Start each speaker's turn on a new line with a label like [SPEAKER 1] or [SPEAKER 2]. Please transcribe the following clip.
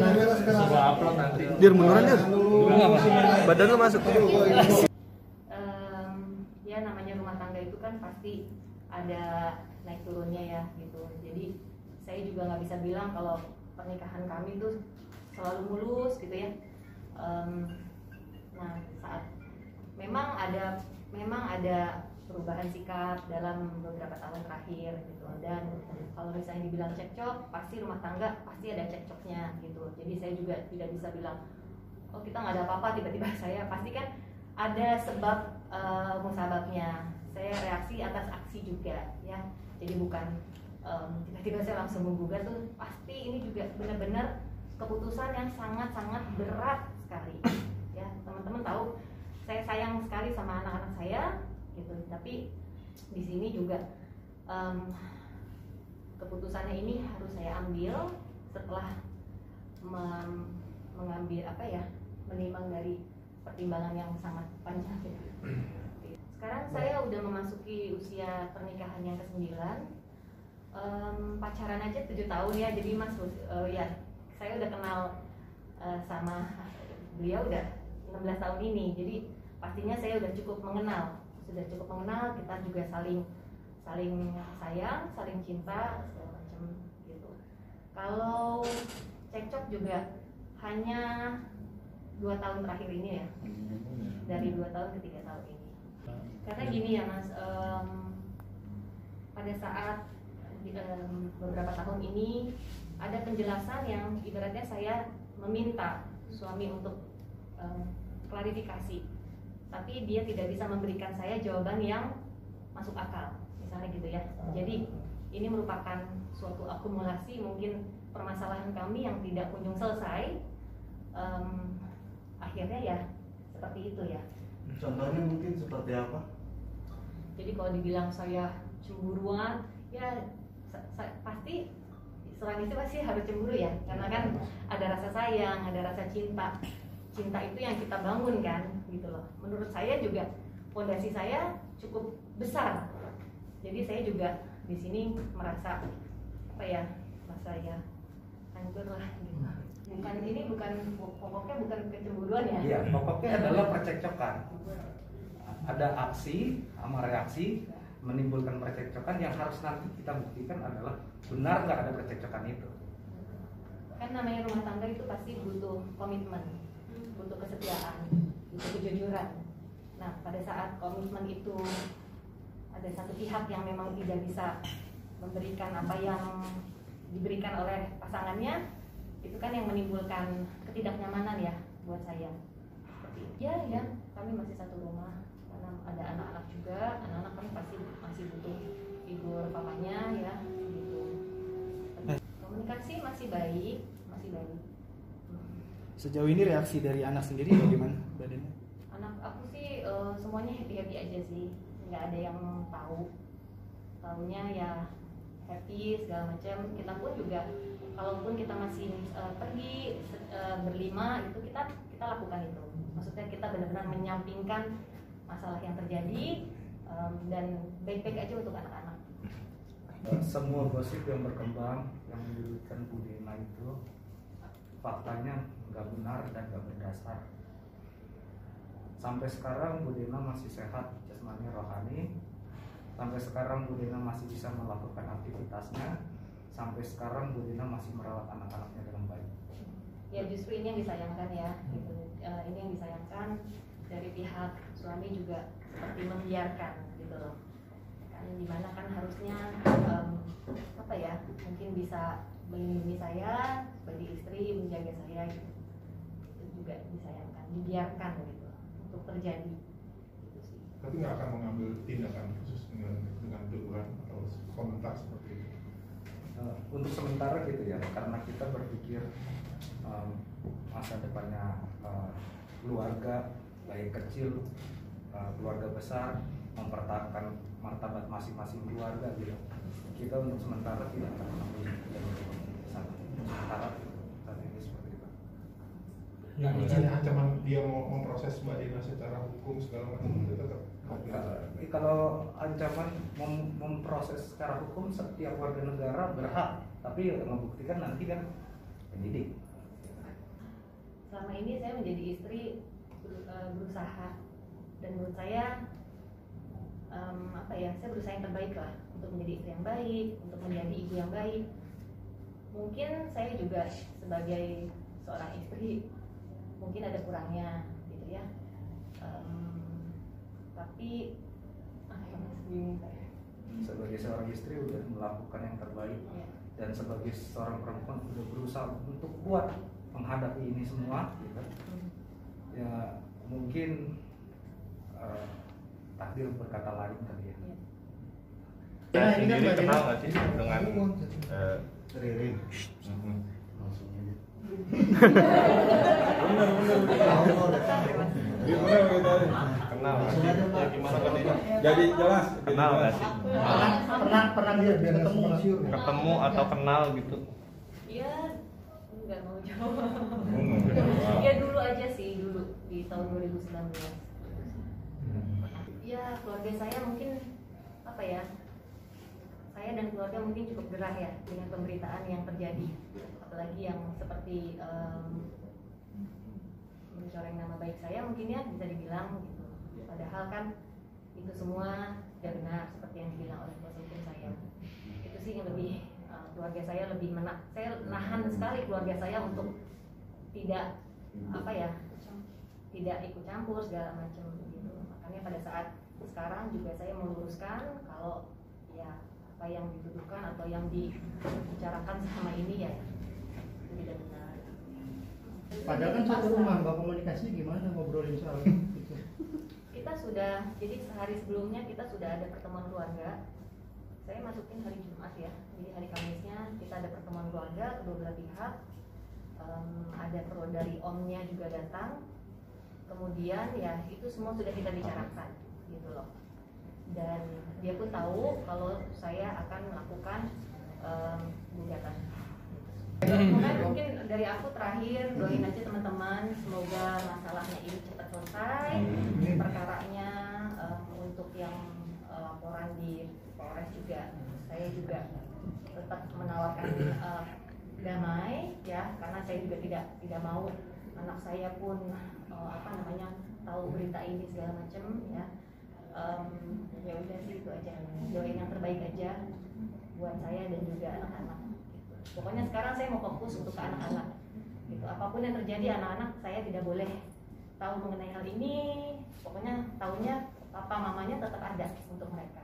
[SPEAKER 1] Coba upload nanti.
[SPEAKER 2] Dir munduran dir. Badan lu masuk.
[SPEAKER 3] Ya namanya rumah tangga itu kan pasti ada naik turunnya ya gitu. Jadi saya juga nggak bisa bilang kalau pernikahan kami tuh selalu mulus gitu ya. Nah saat memang ada perubahan sikap dalam beberapa tahun terakhir gitu, dan kalau misalnya dibilang cekcok, pasti rumah tangga pasti ada cekcoknya gitu. Jadi saya juga tidak bisa bilang oh kita nggak ada apa-apa, tiba-tiba saya pasti kan ada sebab musababnya. Saya reaksi atas aksi juga ya, jadi bukan tiba-tiba saya langsung menggugat tuh. Pasti ini juga benar-benar keputusan yang sangat-sangat berat sekali ya. Teman-teman tahu saya sayang sekali sama anak-anak saya gitu, tapi di sini juga keputusannya ini harus saya ambil setelah mengambil menimbang dari pertimbangan yang sangat panjang ya. Sekarang saya udah memasuki usia pernikahan yang ke-9. Pacaran aja 7 tahun ya, jadi Mas ya saya udah kenal sama beliau udah 16 tahun ini, jadi pastinya saya udah cukup mengenal, kita juga saling sayang, saling cinta segala macam gitu. Kalau cekcok juga hanya 2 tahun terakhir ini ya, dari 2 tahun ke 3 tahun ini. Karena gini ya Mas, pada saat beberapa tahun ini ada penjelasan yang ibaratnya saya meminta suami untuk klarifikasi, tapi dia tidak bisa memberikan saya jawaban yang masuk akal, misalnya gitu ya. Jadi ini merupakan suatu akumulasi mungkin permasalahan kami yang tidak kunjung selesai. Akhirnya ya seperti itu ya.
[SPEAKER 4] Contohnya mungkin seperti apa?
[SPEAKER 3] Jadi kalau dibilang saya cemburuan, ya pasti selain itu pasti harus cemburu ya, karena kan ada rasa sayang, ada rasa cinta. Cinta itu yang kita bangun kan, gitu loh. Menurut saya juga fondasi saya cukup besar. Jadi saya juga di sini merasa merasa ya hancur lah gitu. Pokoknya bukan kecemburuan ya.
[SPEAKER 1] Iya, pokoknya adalah percekcokan. Ada aksi sama reaksi menimbulkan percekcokan yang harus nanti kita buktikan adalah benar nggak ada percekcokan itu.
[SPEAKER 3] Kan namanya rumah tangga itu pasti butuh komitmen, butuh kesetiaan, butuh kejujuran. Nah, pada saat komitmen itu ada satu pihak yang memang tidak bisa memberikan apa yang diberikan oleh pasangannya, itu kan yang menimbulkan ketidaknyamanan ya buat saya. Seperti itu. Ya, kami masih satu rumah karena ada anak-anak juga. Anak-anak kan pasti masih butuh figur papanya ya, gitu. Komunikasi masih baik.
[SPEAKER 2] Sejauh ini reaksi dari anak sendiri bagaimana badannya?
[SPEAKER 3] Anak aku sih semuanya happy aja sih, nggak ada yang taunya ya happy segala macam. Kita pun juga kalaupun kita masih pergi berlima itu kita lakukan itu. Maksudnya kita benar-benar menyampingkan masalah yang terjadi dan baik-baik aja untuk anak-anak.
[SPEAKER 1] Semua gosip yang berkembang yang menyebutkan Bu Dena itu faktanya nggak benar dan nggak berdasar. Sampai sekarang Bu Dena masih sehat jasmani rohani. Sampai sekarang Bu Dena masih bisa melakukan aktivitasnya. Sampai sekarang Bu Dena masih merawat anak-anaknya dengan baik.
[SPEAKER 3] Ya justru ini yang disayangkan ya. Gitu. Ini yang disayangkan dari pihak suami juga seperti membiarkan gitu loh. Kan dimana kan harusnya mungkin bisa melindungi saya sebagai istri, menjaga saya gitu. Itu juga disayangkan, dibiarkan gitu untuk terjadi gitu sih.
[SPEAKER 5] Tapi nggak akan mengambil tindakan khusus dengan teguran atau komentar seperti itu?
[SPEAKER 1] Untuk sementara gitu ya, karena kita berpikir masa depannya keluarga baik kecil, keluarga besar, mempertahankan martabat masing-masing keluarga gitu. Kita untuk sementara tidak akan mengambil sementara saat ini seperti itu.
[SPEAKER 5] Yang misalnya ancaman dia mau memproses Mbak Dena secara hukum segala macam itu tetap.
[SPEAKER 1] Kalau ancaman memproses secara hukum, setiap warga negara berhak, tapi membuktikan nanti kan penyidik.
[SPEAKER 3] ini saya menjadi istri berusaha, dan menurut saya saya berusaha yang terbaik lah untuk menjadi istri yang baik, untuk menjadi ibu yang baik. Mungkin saya juga sebagai seorang istri mungkin ada kurangnya gitu ya, tapi
[SPEAKER 1] sebagai seorang istri udah melakukan yang terbaik
[SPEAKER 3] ya.
[SPEAKER 1] Dan sebagai seorang perempuan sudah berusaha untuk kuat menghadapi ini semua gitu. Ya mungkin takdir berkata lain kali ya.
[SPEAKER 6] Nah, sendiri kenal nggak sih dengan
[SPEAKER 4] Ririn. Langsung aja.
[SPEAKER 6] kenal nggak sih?
[SPEAKER 4] Ya,
[SPEAKER 6] Gimana kan ini?
[SPEAKER 5] Jadi jelas.
[SPEAKER 6] Kenal nggak sih?
[SPEAKER 7] Pernah dia ketemu
[SPEAKER 6] Ketemu atau kenal gitu?
[SPEAKER 3] Ya nggak mau jawab.
[SPEAKER 6] Wow.
[SPEAKER 3] Ya dulu aja sih, dulu di tahun 2019. Ya keluarga saya mungkin saya dan keluarga mungkin cukup gerah ya dengan pemberitaan yang terjadi, apalagi yang seperti mencoreng nama baik saya mungkin ya bisa dibilang gitu. Padahal kan itu semua tidak benar seperti yang dibilang oleh kuasa hukum saya. Itu sih yang lebih keluarga saya lebih saya nahan sekali keluarga saya untuk tidak tidak ikut campur segala macam gitu. Makanya pada saat sekarang juga saya meluruskan kalau ya apa yang dituduhkan atau yang dibicarakan selama ini ya itu tidak benar.
[SPEAKER 7] Padahal kan satu rumah, Mbak, komunikasinya gimana ngobrolin soal itu?
[SPEAKER 3] Kita sudah, jadi sehari sebelumnya kita sudah ada pertemuan keluarga. Saya masukin hari Jumat ya, jadi hari Kamisnya kita ada pertemuan keluarga kedua belah pihak. Ada dari omnya juga datang. Kemudian ya itu semua sudah kita bicarakan gitu loh. Dan dia pun tahu kalau saya akan melakukan gugatan. Mungkin dari aku terakhir doain aja teman-teman semoga masalahnya ini cepat selesai, perkaranya untuk yang laporan di Polres juga saya juga tetap menawarkan damai ya, karena saya juga tidak mau anak saya pun tahu berita ini segala macam ya. Ya udah sih itu aja, doain yang terbaik aja buat saya dan juga anak-anak. Pokoknya sekarang saya mau fokus untuk ke anak-anak gitu. Apapun yang terjadi anak-anak saya tidak boleh tahu mengenai hal ini. Pokoknya tahunya papa mamanya tetap ada untuk mereka.